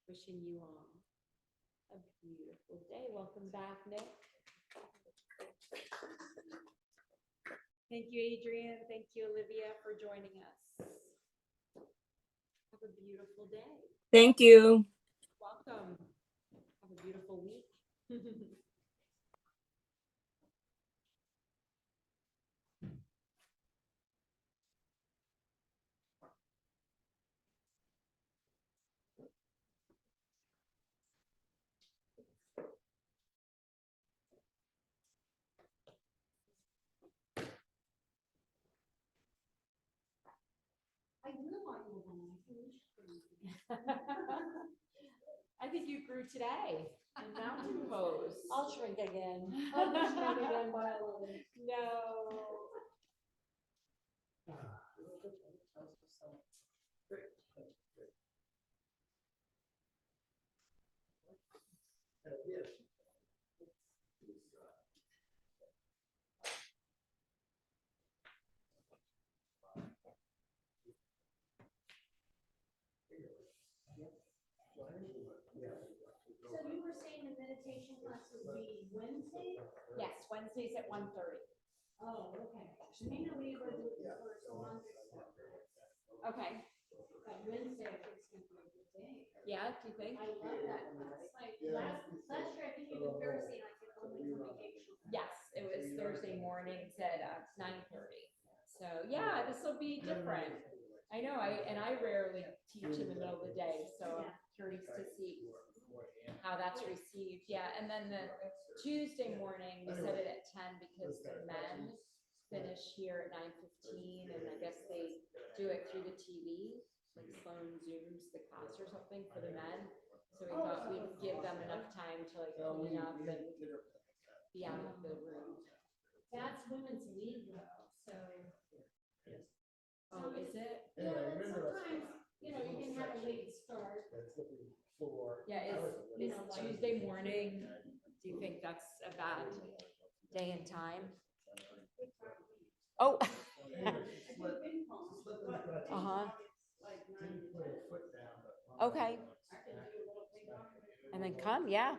Wishing you all a beautiful day. Welcome back, Nick. Thank you, Adrian. Thank you, Olivia, for joining us. Have a beautiful day. Thank you. Welcome. Have a beautiful week. I grew on you when I finished. I think you grew today in mountain pose. I'll shrink again. I'll be shrink again by a little. No. So you were saying the meditation class would be Wednesday? Yes, Wednesdays at 1:30. Oh, okay. Maybe we were doing the first one. Okay. But Wednesday, I think it's gonna be a good day. Yeah, do you think? I love that class. Like last year, I think even Thursday, I could only come vacation. Yes, it was Thursday mornings at 9:30. So yeah, this will be different. I know, I rarely teach in the middle of the day, so I'm curious to see how that's received. Yeah, and then the Tuesday morning, we set it at 10 because the men finish here at 9:15, and I guess they do it through the TV, like Sloan Zooms the class or something for the men. So we thought we'd give them enough time to like clean up and be out of the room. That's women's league though, so. Oh, is it? Yeah, but sometimes, you can have a late start. Yeah, is Tuesday morning, do you think that's a bad day and time? Oh. Uh-huh. Okay. And then come, yeah.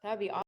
That'd be awesome.